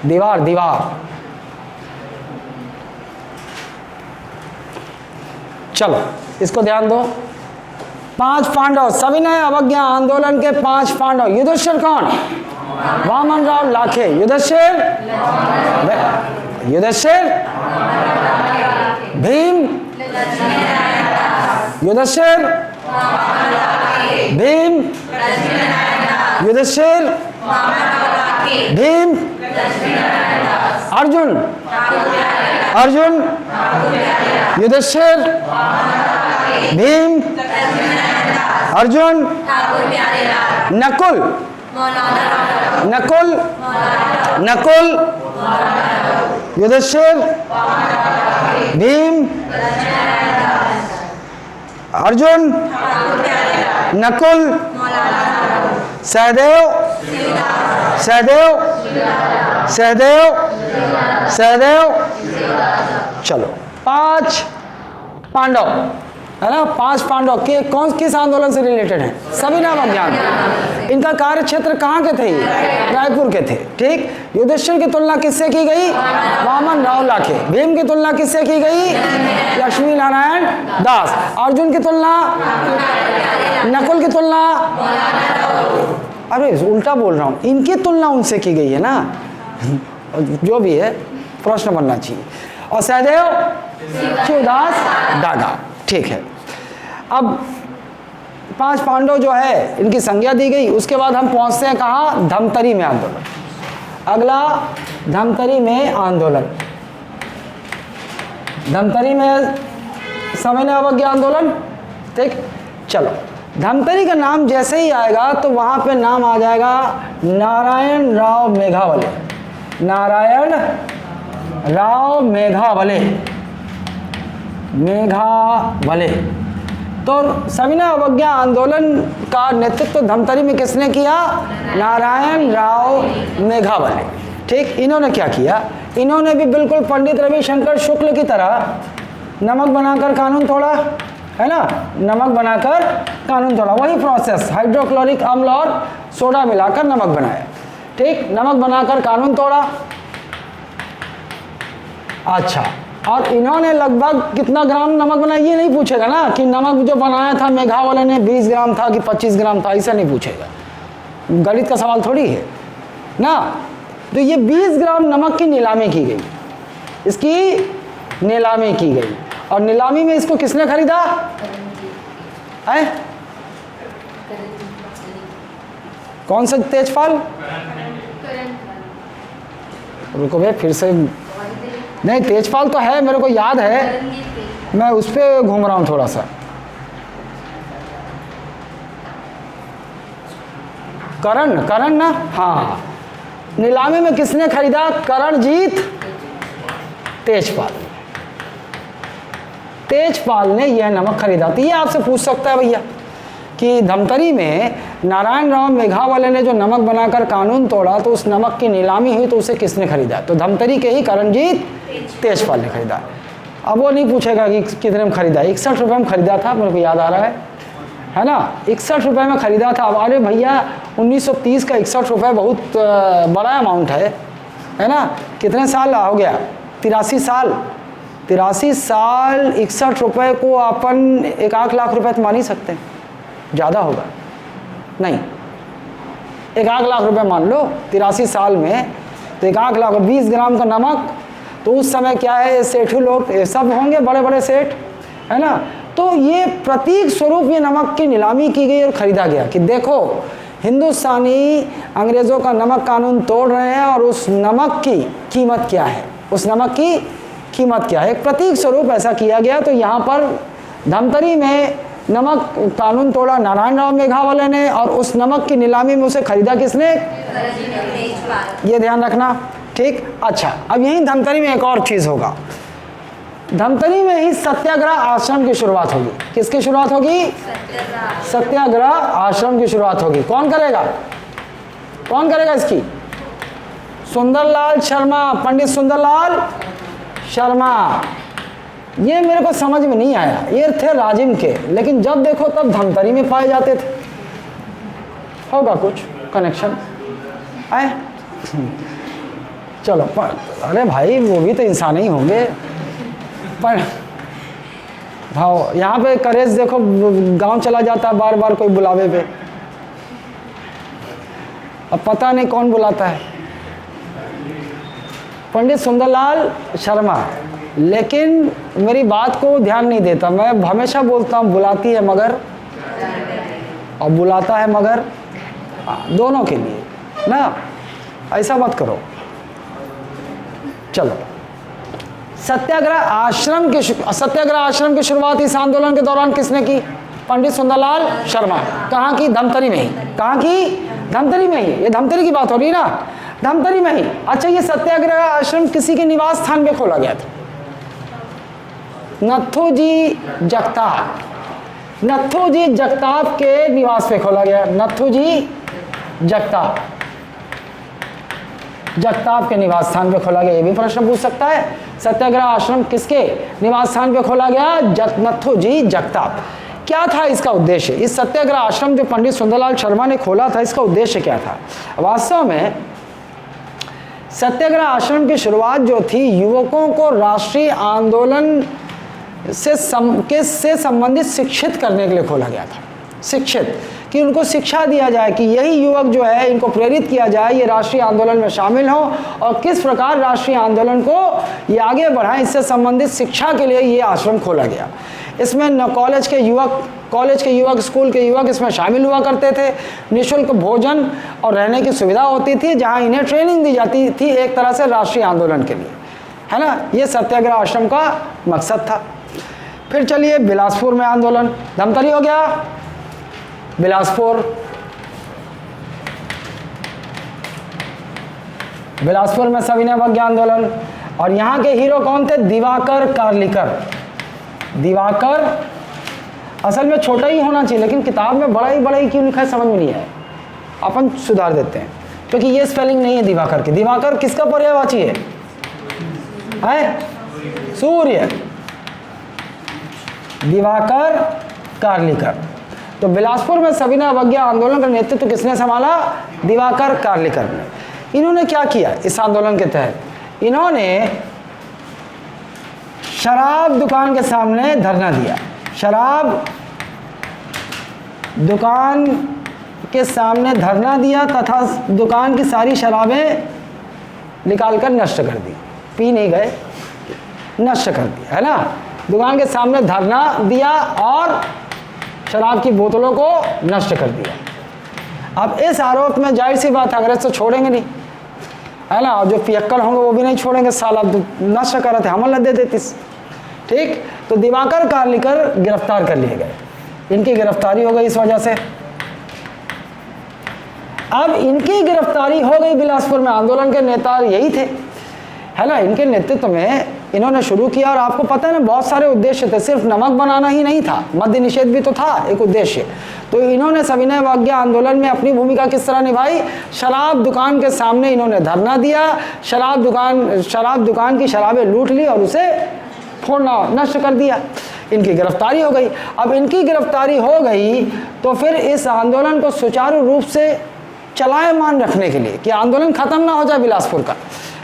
दीवार। दीवार। चलो, इसको ध्यान दो। 5 पांडव, सविनय अवज्ञा आंदोलन के 5 पांडव। युधिष्ठिर कौन? वामन राव लाखे। युधिष्ठिर, युधिष्ठिर, भीम, युधिष्ठिर, भीम, युधिष्ठिर, भीम, अर्जुन, अर्जुन, युधिष्ठिर, भीम, अर्जुन, नकुल, नकुल, नकुल, युधिष्ठिर, भीम, अर्जुन, नकुल, सहदेव, सहदेव, सहदेव, सहदेव। चलो, 5 पांडव, है ना? 5 पांडव के कौन किस आंदोलन से रिलेटेड हैं? सविनय अवज्ञा। इनका कार्य क्षेत्र कहाँ के थे? रायपुर के थे। ठीक, युधिष्ठिर की तुलना किससे की गई? वामन राव लाखे। भीम की तुलना किससे की गई? लक्ष्मी नारायण दास। अर्जुन की तुलना, नकुल की तुलना, अरे उल्टा बोल रहा हूँ, इनकी तुलना उनसे की गई है ना। जो भी है, प्रश्न बनना चाहिए। और सहदेव शिवदास डागा। ठीक है, अब 5 पांडव जो है इनकी संज्ञा दी गई। उसके बाद हम पहुंचते हैं कहाँ? धमतरी में आंदोलन। अगला धमतरी में आंदोलन। धमतरी में सविनय अवज्ञा आंदोलन। ठीक, चलो, धमतरी का नाम जैसे ही आएगा तो वहां पे नाम आ जाएगा नारायण राव मेघावले। नारायण राव मेघावले। मेघावले। तो सविनय अवज्ञा आंदोलन का नेतृत्व धमतरी में किसने किया? नारायण राव मेघावले। ठीक, इन्होंने क्या किया? इन्होंने भी बिल्कुल पंडित रविशंकर शुक्ल की तरह नमक बनाकर कानून तोड़ा, है ना, नमक बनाकर कानून तोड़ा, वही प्रोसेस, हाइड्रोक्लोरिक अम्ल और सोडा मिलाकर नमक बनाया। ठीक, नमक बनाकर कानून तोड़ा। अच्छा, और इन्होंने लगभग कितना ग्राम नमक बनाया ये नहीं पूछेगा ना कि नमक जो बनाया था मेघावले ने 20 ग्राम था कि 25 ग्राम था, ऐसा नहीं पूछेगा, गणित का सवाल थोड़ी है ना। तो ये 20 ग्राम नमक की नीलामी की गई, इसकी नीलामी की गई, और नीलामी में इसको किसने खरीदा है? कौन सा तेजपाल? रुको भाई, फिर से नहीं, तेजपाल तो है, मेरे को याद है, मैं उस पर घूम रहा हूँ थोड़ा सा। करण ना, हाँ, नीलामी में किसने खरीदा? करणजीत तेजपाल ने यह नमक खरीदा। तो ये आपसे पूछ सकता है भैया कि धमतरी में नारायण राव मेघावले ने जो नमक बनाकर कानून तोड़ा, तो उस नमक की नीलामी हुई तो उसे किसने खरीदा? तो धमतरी के ही करणजीत तेजपाल ने खरीदा। अब वो नहीं पूछेगा कि कितने में खरीदा, 61 रुपये में खरीदा था, मेरे को याद आ रहा है ना, 61 रुपये में खरीदा था। अब अरे भैया 1930 का 61 रुपये बहुत बड़ा अमाउंट है ना। कितने साल हो गया? 83 साल। 83 साल 61 रुपये को अपन 1 लाख रुपये तो मान ही सकते हैं, ज़्यादा होगा नहीं, 1 लाख रुपये मान लो 83 साल में, तो 1 लाख 20 ग्राम का नमक। तो उस समय क्या है, सेठू लोग सब होंगे, बड़े बड़े सेठ, है ना। तो ये प्रतीक स्वरूप ये नमक की नीलामी की गई और खरीदा गया कि देखो हिंदुस्तानी अंग्रेज़ों का नमक कानून तोड़ रहे हैं और उस नमक की कीमत क्या है, उस नमक की कीमत क्या है, एक प्रतीक स्वरूप ऐसा किया गया। तो यहाँ पर धमतरी में नमक कानून तोड़ा नारायण राव मेघावले ने, और उस नमक की नीलामी में उसे खरीदा किसने? ये ध्यान रखना। ठीक, अच्छा, अब यहीं धमतरी में एक और चीज़ होगा, धमतरी में ही सत्याग्रह आश्रम की शुरुआत होगी। किसकी शुरुआत होगी? सत्याग्रह आश्रम की शुरुआत होगी। कौन करेगा? कौन करेगा इसकी? सुंदरलाल शर्मा, पंडित सुंदरलाल शर्मा। ये मेरे को समझ में नहीं आया, ये थे राजिम के, लेकिन जब देखो तब धमतरी में पाए जाते थे। होगा कुछ कनेक्शन आए? चलो, अरे भाई वो भी तो इंसान ही होंगे। पर हाँ, यहाँ पे करेज देखो, गांव चला जाता है बार बार कोई बुलावे पे, अब पता नहीं कौन बुलाता है, पंडित सुंदरलाल शर्मा। लेकिन मेरी बात को ध्यान नहीं देता, मैं हमेशा बोलता हूँ बुलाती है मगर और बुलाता है मगर, दोनों के लिए ना, ऐसा मत करो। चलो, सत्याग्रह आश्रम की शुरुआत इस आंदोलन के दौरान किसने की? पंडित सुंदरलाल शर्मा। कहाँ की? धमतरी में ही। कहाँ की? धमतरी में ही। ये धमतरी की बात हो रही है ना, धमतरी में ही। अच्छा, ये सत्याग्रह आश्रम किसी के निवास स्थान पे खोला गया था? नथुजी जगताप के निवास पे खोला गया। नथुजी जगताप के निवास स्थान पे खोला गया। ये भी प्रश्न पूछ सकता है, सत्याग्रह आश्रम किसके निवास स्थान पे खोला गया? नथुजी जगताप। क्या था इसका उद्देश्य? इस सत्याग्रह आश्रम जो पंडित सुंदरलाल शर्मा ने खोला था, इसका उद्देश्य क्या था? वास्तव में सत्याग्रह आश्रम की शुरुआत जो थी, युवकों को राष्ट्रीय आंदोलन से संबंधित शिक्षित करने के लिए खोला गया था। शिक्षित, कि उनको शिक्षा दिया जाए कि यही युवक जो है, इनको प्रेरित किया जाए ये राष्ट्रीय आंदोलन में शामिल हो और किस प्रकार राष्ट्रीय आंदोलन को ये आगे बढ़ाएं, इससे संबंधित शिक्षा के लिए ये आश्रम खोला गया। इसमें कॉलेज के युवक, स्कूल के युवक इसमें शामिल हुआ करते थे। निःशुल्क भोजन और रहने की सुविधा होती थी, जहां इन्हें ट्रेनिंग दी जाती थी एक तरह से राष्ट्रीय आंदोलन के लिए, है ना। ये सत्याग्रह आश्रम का मकसद था। फिर चलिए, बिलासपुर में आंदोलन। धमतरी हो गया, बिलासपुर में सविनय अवज्ञा आंदोलन। और यहाँ के हीरो कौन थे? दिवाकर कार्लिकर। दिवाकर, असल में छोटा ही होना चाहिए लेकिन किताब में बड़ा ही क्यों लिखा है समझ में नहीं आया, अपन सुधार देते हैं क्योंकि ये स्पेलिंग नहीं है दिवाकर की। दिवाकर किसका पर्यायवाची है? सूर्य। दिवाकर कार्लिकर। तो बिलासपुर में सविनय अवज्ञा आंदोलन का नेतृत्व किसने संभाला? दिवाकर कार्लिकर ने। इन्होंने क्या किया इस आंदोलन के तहत? इन्होंने शराब दुकान के सामने धरना दिया। शराब दुकान के सामने धरना दिया तथा दुकान की सारी शराबें निकालकर नष्ट कर दी। पी नहीं गए, नष्ट कर दिया, है ना। दुकान के सामने धरना दिया और शराब की बोतलों को नष्ट कर दिया। अब इस आरोप में जाहिर सी बात है अंग्रेज तो छोड़ेंगे नहीं, है ना, और जो पियक्कड़ होंगे वो भी नहीं छोड़ेंगे, साला नष्ट कर रहे थे, हमला दे देती। ठीक, तो दिवाकर कार्लिकर गिरफ्तार कर लिए गए। इनकी गिरफ्तारी हो गई इस वजह से। अब इनकी गिरफ्तारी हो गई बिलासपुर में, आंदोलन के नेता यही थे, है ना। इनके नेतृत्व में इन्होंने शुरू किया और आपको पता है ना बहुत सारे उद्देश्य थे, सिर्फ नमक बनाना ही नहीं था, मद्य निषेध भी तो था एक उद्देश्य। तो इन्होंने सविनय अवज्ञा आंदोलन में अपनी भूमिका किस तरह निभाई? शराब दुकान के सामने इन्होंने धरना दिया, शराब दुकान की शराबें लूट ली और उसे फोड़ना नष्ट कर दिया। इनकी गिरफ्तारी हो गई। अब इनकी गिरफ्तारी हो गई तो फिर इस आंदोलन को सुचारू रूप से चलायमान रखने के लिए कि आंदोलन खत्म ना हो जाए बिलासपुर का,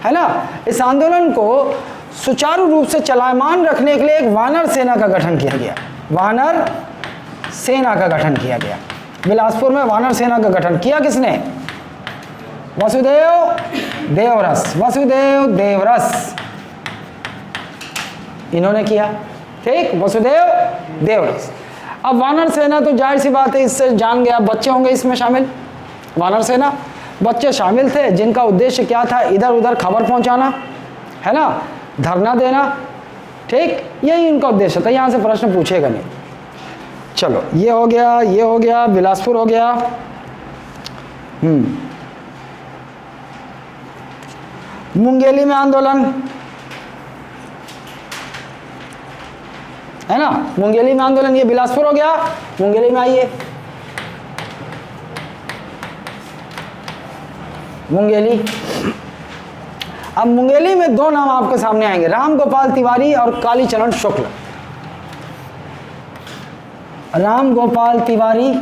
है ना, इस आंदोलन को सुचारू रूप से चलायमान रखने के लिए एक वानर सेना का गठन किया गया। वानर सेना का गठन किया गया बिलासपुर में। वानर सेना का गठन किया किसने? वसुदेव देवरस इन्होंने किया। ठीक, वसुदेव देवरस। अब वानर सेना तो जाहिर सी बात है इससे जान गया, बच्चे होंगे इसमें शामिल। वानर सेना बच्चे शामिल थे जिनका उद्देश्य क्या था? इधर उधर खबर पहुंचाना, है ना, धरना देना। ठीक, यही इनका उद्देश्य था। यहाँ से प्रश्न पूछेगा नहीं। चलो ये हो गया, बिलासपुर हो गया। मुंगेली में आंदोलन, है ना, मुंगेली में आंदोलन, ये बिलासपुर हो गया। मुंगेली में आइए, मुंगेली। अब मुंगेली में दो नाम आपके सामने आएंगे, राम गोपाल तिवारी और कालीचरण शुक्ल। राम गोपाल तिवारी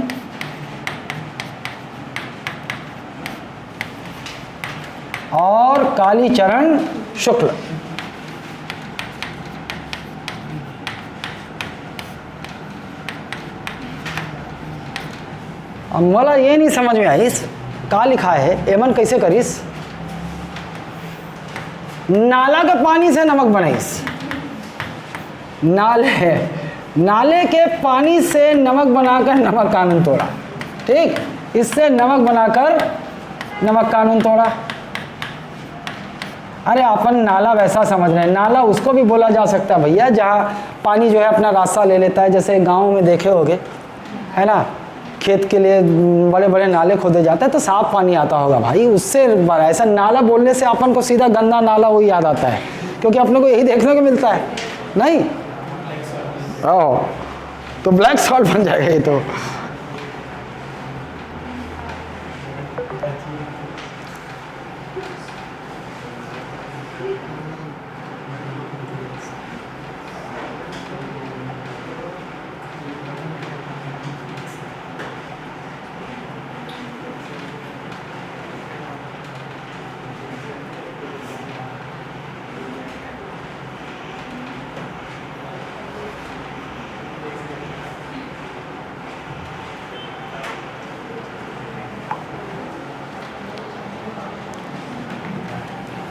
और कालीचरण शुक्ल। अब मला ये नहीं समझ में आई का लिखा है, एमन कैसे करीस? नाला के पानी से नमक बनाईस। नाले के पानी से नमक बनाकर नमक कानून तोड़ा। ठीक, इससे नमक बनाकर नमक कानून तोड़ा। अरे अपन नाला वैसा समझ रहे हैं, नाला उसको भी बोला जा सकता है भैया जहाँ पानी जो है अपना रास्ता ले लेता है, जैसे गाँव में देखे होगे, है ना, खेत के लिए बड़े बड़े नाले खोदे जाते हैं तो साफ पानी आता होगा भाई, उससे ऐसा नाला बोलने से अपन को सीधा गंदा नाला वो याद आता है, क्योंकि अपने को यही देखने को मिलता है नहीं। ओह, तो ब्लैक सॉल्ट बन जाएगा ये तो।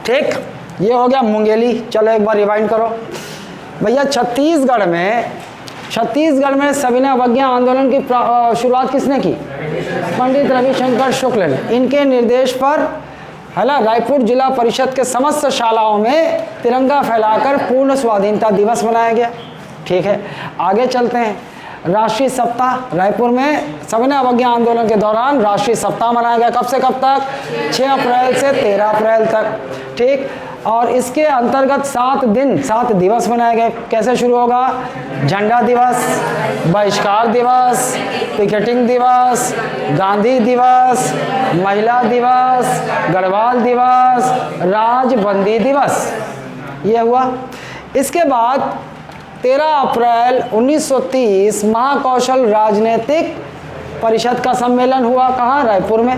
ठीक, ये हो गया मुंगेली। चलो एक बार रिवाइंड करो भैया। छत्तीसगढ़ में सविनय अवज्ञा आंदोलन की शुरुआत किसने की? पंडित रविशंकर शुक्ल ने। इनके निर्देश पर, है ना, रायपुर जिला परिषद के समस्त शालाओं में तिरंगा फैलाकर पूर्ण स्वाधीनता दिवस मनाया गया। ठीक है, आगे चलते हैं। राष्ट्रीय सप्ताह रायपुर में सविनय अवज्ञा आंदोलन के दौरान राष्ट्रीय सप्ताह मनाया गया। कब से कब तक? 6 अप्रैल से 13 अप्रैल तक। ठीक, और इसके अंतर्गत 7 दिन 7 दिवस मनाए गए। कैसे शुरू होगा? झंडा दिवस, बहिष्कार दिवस, पिकेटिंग दिवस, गांधी दिवस, महिला दिवस, गढ़वाल दिवस, राजबंदी दिवस, ये हुआ। इसके बाद 13 अप्रैल 1930 महाकौशल राजनीतिक परिषद का सम्मेलन हुआ। कहाँ? रायपुर में,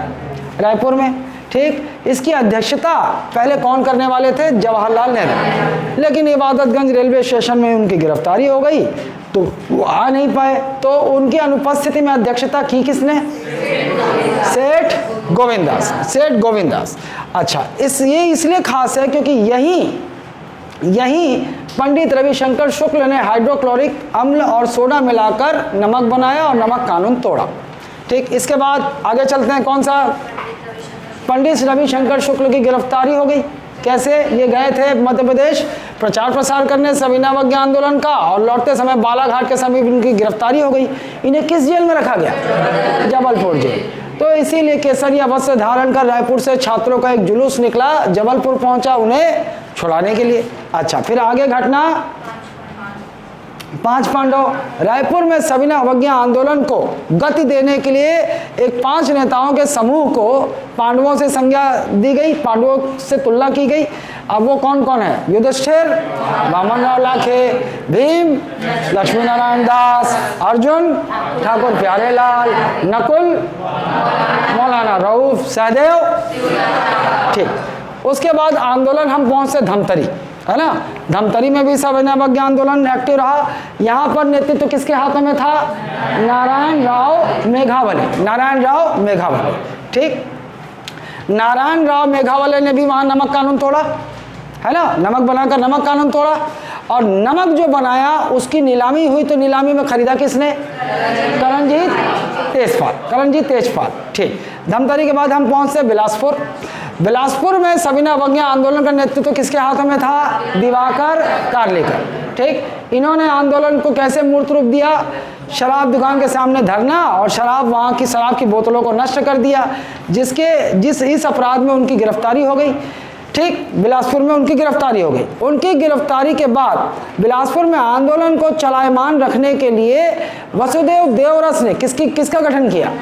रायपुर में। ठीक, इसकी अध्यक्षता पहले कौन करने वाले थे? जवाहरलाल नेहरू। लेकिन इबादतगंज रेलवे स्टेशन में उनकी गिरफ्तारी हो गई तो वो आ नहीं पाए, तो उनकी अनुपस्थिति में अध्यक्षता की किसने? सेठ गोविंददास, सेठ गोविंददास। अच्छा, ये इसलिए खास है क्योंकि यही पंडित रविशंकर शुक्ल ने हाइड्रोक्लोरिक अम्ल और सोडा मिलाकर नमक बनाया और नमक कानून तोड़ा। ठीक, इसके बाद आगे चलते हैं। कौन सा? पंडित रविशंकर शुक्ल की गिरफ्तारी हो गई। कैसे? ये गए थे मध्य प्रदेश प्रचार प्रसार करने सविनावज्ञा आंदोलन का, और लौटते समय बालाघाट के समीप इनकी गिरफ्तारी हो गई। इन्हें किस जेल में रखा गया? जबलपुर जेल। तो इसीलिए केसरिया वस्त्र धारण कर रायपुर से छात्रों का एक जुलूस निकला, जबलपुर पहुंचा उन्हें छुड़ाने के लिए। अच्छा, फिर आगे घटना 5 पांडव। रायपुर में सविनय अवज्ञा आंदोलन को गति देने के लिए एक 5 नेताओं के समूह को पांडवों से संज्ञा दी गई, पांडवों से तुलना की गई। अब वो कौन कौन है? युधिष्ठिर, वामनराव लाखे, भीम, लक्ष्मी नारायण दास, अर्जुन, ठाकुर प्यारेलाल, नकुल, मौलाना रऊफ, सहदेव। ठीक, उसके बाद आंदोलन हम पहुंचे धमतरी, है ना। धमतरी में भी सविनय अवज्ञा आंदोलन एक्टिव रहा। यहाँ पर नेतृत्व किसके हाथों में था? नारायण राव मेघावले, नारायण राव मेघावले। ठीक, नारायण राव मेघावले ने भी वहाँ नमक कानून तोड़ा, है ना। नमक बनाकर नमक कानून तोड़ा, और नमक जो बनाया उसकी नीलामी हुई, तो नीलामी में खरीदा किसने? करणजीत तेजपाल, करणजीत तेजपाल। ठीक, धमतरी के बाद हम पहुँचते बिलासपुर। बिलासपुर में सविनय अवज्ञा आंदोलन का नेतृत्व किसके हाथों में था? दिवाकर कार्लेकर। ठीक, इन्होंने आंदोलन को कैसे मूर्त रूप दिया? शराब दुकान के सामने धरना और वहाँ की शराब की बोतलों को नष्ट कर दिया, इस अपराध में उनकी गिरफ्तारी हो गई। ठीक, बिलासपुर में उनकी गिरफ्तारी हो गई। उनकी गिरफ्तारी के बाद बिलासपुर में आंदोलन को चलायमान रखने के लिए वसुदेव देवरस ने किसका गठन किया?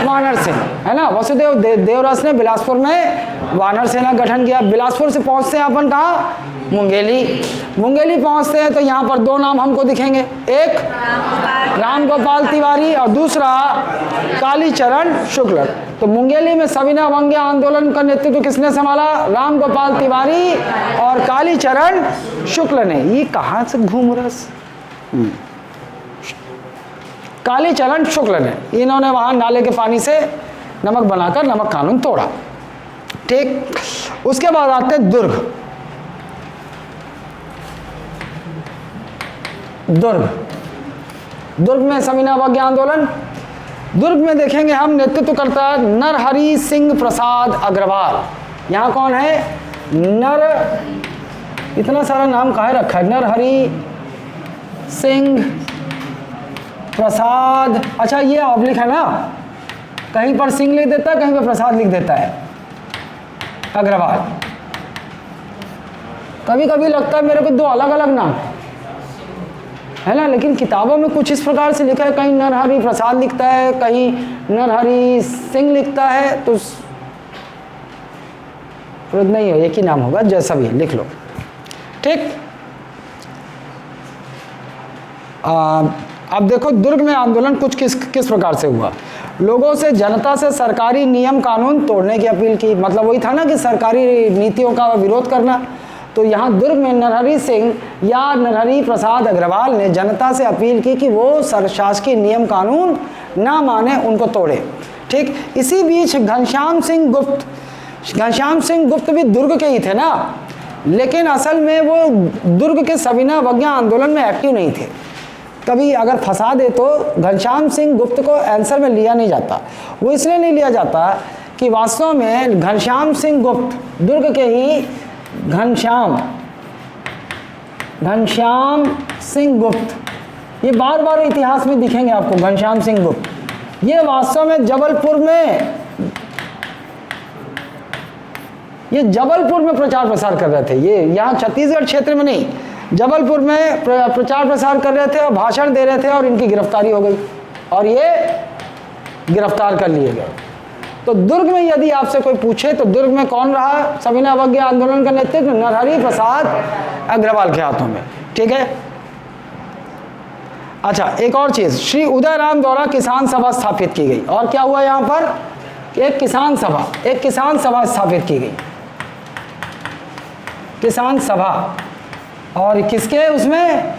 वानर सेना, है ना। वसुदेव देवरस ने बिलासपुर में वानर सेना गठन किया। बिलासपुर से पहुंचते हैं अपन कहाँ? मुंगेली। मुंगेली पहुंचते हैं तो यहाँ पर 2 नाम हमको दिखेंगे, एक राम गोपाल तिवारी और दूसरा कालीचरण शुक्ल। तो मुंगेली में सविनय अवज्ञा आंदोलन का नेतृत्व किसने संभाला? राम गोपाल तिवारी और कालीचरण शुक्ल ने। ये कहाँ से घूम रहा? कालीचरण शुक्ल ने, इन्होंने वहां नाले के पानी से नमक बनाकर नमक कानून तोड़ा। ठीक, उसके बाद आते हैं दुर्ग। दुर्ग में सविनय अवज्ञा आंदोलन। दुर्ग में देखेंगे हम नेतृत्वकर्ता नरहरि सिंह प्रसाद अग्रवाल। यहाँ कौन है? इतना सारा नाम काहे रखा है? नरहरि सिंह प्रसाद। अच्छा, ये ऑब्लिक है ना, कहीं पर सिंह लिख देता है, कहीं पर प्रसाद लिख देता है। अग्रवाल। कभी कभी लगता है मेरे को 2 अलग अलग नाम है ना, लेकिन किताबों में कुछ इस प्रकार से लिखा है, कहीं नरहरि प्रसाद लिखता है, कहीं नरहरि सिंह लिखता है, तो नहीं हो, एक ही नाम होगा, जैसा भी लिख लो। ठीक, अब देखो दुर्ग में आंदोलन कुछ किस प्रकार से हुआ। लोगों से जनता से सरकारी नियम कानून तोड़ने की अपील की। मतलब वही था ना कि सरकारी नीतियों का विरोध करना। तो यहाँ दुर्ग में नरहरि सिंह या नरहरि प्रसाद अग्रवाल ने जनता से अपील की कि वो शासकीय नियम कानून ना माने, उनको तोड़े। ठीक, इसी बीच घनश्याम सिंह गुप्त भी दुर्ग के ही थे ना, लेकिन असल में वो दुर्ग के सविनय अवज्ञा आंदोलन में एक्टिव नहीं थे। कभी अगर फंसा दे तो घनश्याम सिंह गुप्त को आंसर में लिया नहीं जाता। वो इसलिए नहीं लिया जाता कि वास्तव में घनश्याम सिंह गुप्त दुर्ग के ही घनश्याम सिंह गुप्त, ये बार बार इतिहास में दिखेंगे आपको। घनश्याम सिंह गुप्त ये वास्तव में जबलपुर में ये जबलपुर में प्रचार प्रसार कर रहे थे, ये यहाँ छत्तीसगढ़ क्षेत्र में नहीं, जबलपुर में प्रचार प्रसार कर रहे थे और भाषण दे रहे थे और इनकी गिरफ्तारी हो गई और ये गिरफ्तार कर लिए गए। तो दुर्ग में यदि आपसे कोई पूछे तो दुर्ग में कौन रहा सविनय अवज्ञा आंदोलन का नेतृत्व? नरहरि प्रसाद अग्रवाल के हाथों में। ठीक है। अच्छा, एक और चीज, श्री उदयराम द्वारा किसान सभा स्थापित की गई। और क्या हुआ यहाँ पर? एक किसान सभा स्थापित की गई, किसान सभा। और किसके? उसमें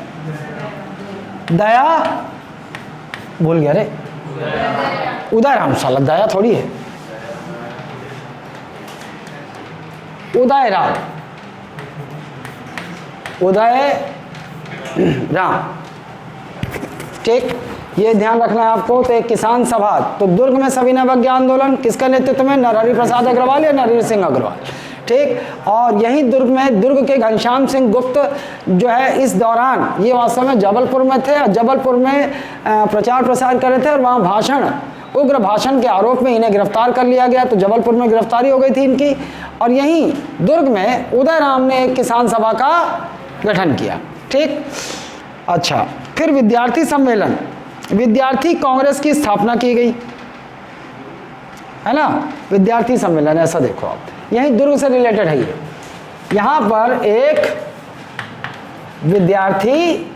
दया, भूल गया रे, उदयराम, साला दया थोड़ी है, उदय राम। ठीक, ये ध्यान रखना है आपको। तो एक किसान सभा, तो दुर्ग में सविनय अवज्ञा आंदोलन किसका नेतृत्व में? नरहरि प्रसाद अग्रवाल या नरहरि सिंह अग्रवाल। ठीक। और यही दुर्ग में दुर्ग के घनश्याम सिंह गुप्त जो है इस दौरान, ये वास्तव में जबलपुर में थे और जबलपुर में प्रचार प्रसार कर रहे थे और वहाँ भाषण, उग्र भाषण के आरोप में इन्हें गिरफ्तार कर लिया गया। तो जबलपुर में गिरफ्तारी हो गई थी इनकी। और यहीं दुर्ग में उदयराम ने एक किसान सभा का गठन किया। ठीक। अच्छा, फिर विद्यार्थी सम्मेलन, विद्यार्थी कांग्रेस की स्थापना की गई, है ना। विद्यार्थी सम्मेलन, ऐसा देखो आप, यही दुर्ग से रिलेटेड है ये। यहां पर एक विद्यार्थी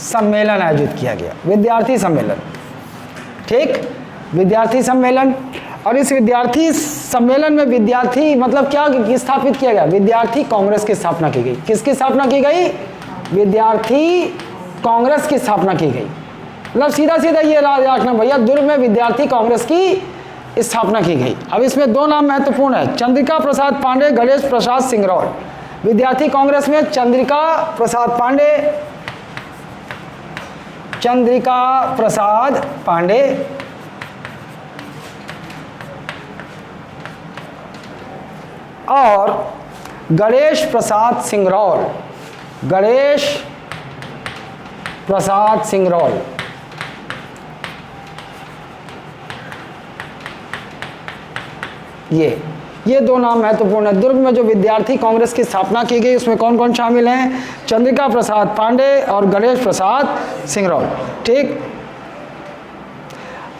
सम्मेलन आयोजित किया गया, विद्यार्थी सम्मेलन। ठीक, विद्यार्थी सम्मेलन। और इस विद्यार्थी सम्मेलन में विद्यार्थी मतलब क्या स्थापित किया गया? विद्यार्थी कांग्रेस की स्थापना की गई। किसकी स्थापना की गई? विद्यार्थी कांग्रेस की स्थापना की गई। मतलब सीधा सीधा ये रखना भैया, दुर्ग में विद्यार्थी कांग्रेस की स्थापना की गई। अब इसमें दो नाम महत्वपूर्ण है, चंद्रिका प्रसाद पांडे, गणेश प्रसाद सिंगरौल। विद्यार्थी कांग्रेस में चंद्रिका प्रसाद पांडे और गणेश प्रसाद सिंगरौल। ये दो नाम महत्वपूर्ण है। दुर्ग में जो विद्यार्थी कांग्रेस की स्थापना की गई उसमें कौन कौन शामिल हैं? चंद्रिका प्रसाद पांडे और गणेश प्रसाद सिंगरौल। ठीक।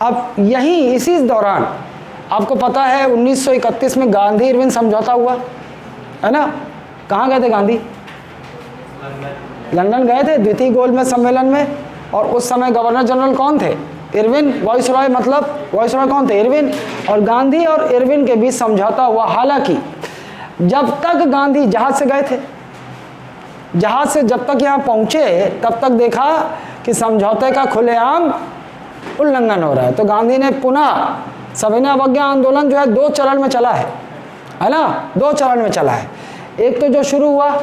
अब यहीं इसी दौरान आपको पता है 1931 में गांधी इरविन समझौता हुआ, है ना। कहाँ गए थे गांधी? लंदन गए थे द्वितीय गोलमेज सम्मेलन में। और उस समय गवर्नर जनरल कौन थे? इरविन। वाइसरॉय मतलब वाइसरॉय कौन थे? इरविन। और गांधी और इरविन के बीच समझौता हुआ। हालांकि जब तक गांधी जहाज से गए थे, जहाज से जब तक यहाँ पहुँचे तब तक देखा कि समझौते का खुलेआम उल्लंघन हो रहा है। तो गांधी ने पुनः सविनय अवज्ञा आंदोलन जो है 2 चरण में चला है ना, 2 चरण में चला है। एक तो जो शुरू हुआ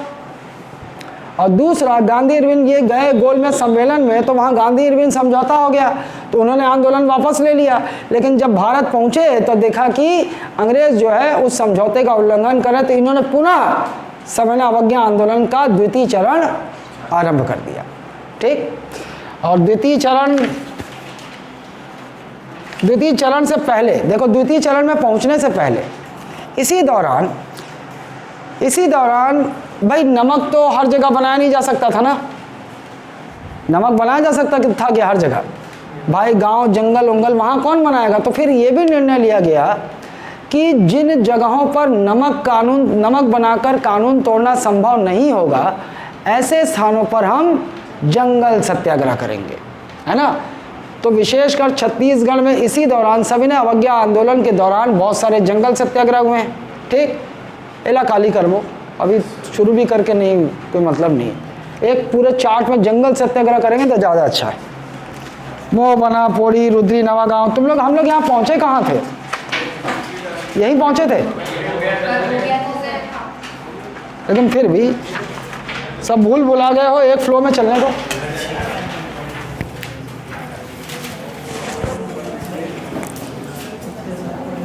और दूसरा गांधी इरविन ये गए गोलमेज सम्मेलन में, तो वहाँ गांधी इरविन समझौता हो गया तो उन्होंने आंदोलन वापस ले लिया। लेकिन जब भारत पहुँचे तो देखा कि अंग्रेज जो है उस समझौते का उल्लंघन करे, तो इन्होंने पुनः सविनय अवज्ञा आंदोलन का द्वितीय चरण आरंभ कर दिया। ठीक। और द्वितीय चरण से पहले देखो, द्वितीय चरण में पहुंचने से पहले इसी दौरान भाई नमक तो हर जगह बनाया नहीं जा सकता था ना। नमक बनाया जा सकता था कि हर जगह भाई, गांव जंगल उंगल वहाँ कौन बनाएगा? तो फिर ये भी निर्णय लिया गया कि जिन जगहों पर नमक बनाकर कानून तोड़ना संभव नहीं होगा, ऐसे स्थानों पर हम जंगल सत्याग्रह करेंगे, है ना। तो विशेषकर छत्तीसगढ़ में इसी दौरान सविनय अवज्ञा आंदोलन के दौरान बहुत सारे जंगल सत्याग्रह हुए हैं। ठीक। एला काली करबो, अभी शुरू भी करके नहीं कोई मतलब नहीं, एक पूरे चार्ट में जंगल सत्याग्रह करेंगे तो ज़्यादा अच्छा है। मोहबना, पोड़ी, रुद्री, नवागांव, हम लोग यहाँ पहुँचे कहाँ थे? यहीं पहुँचे थे, लेकिन फिर भी सब भूल भुला गए हो, एक फ्लो में चलने को।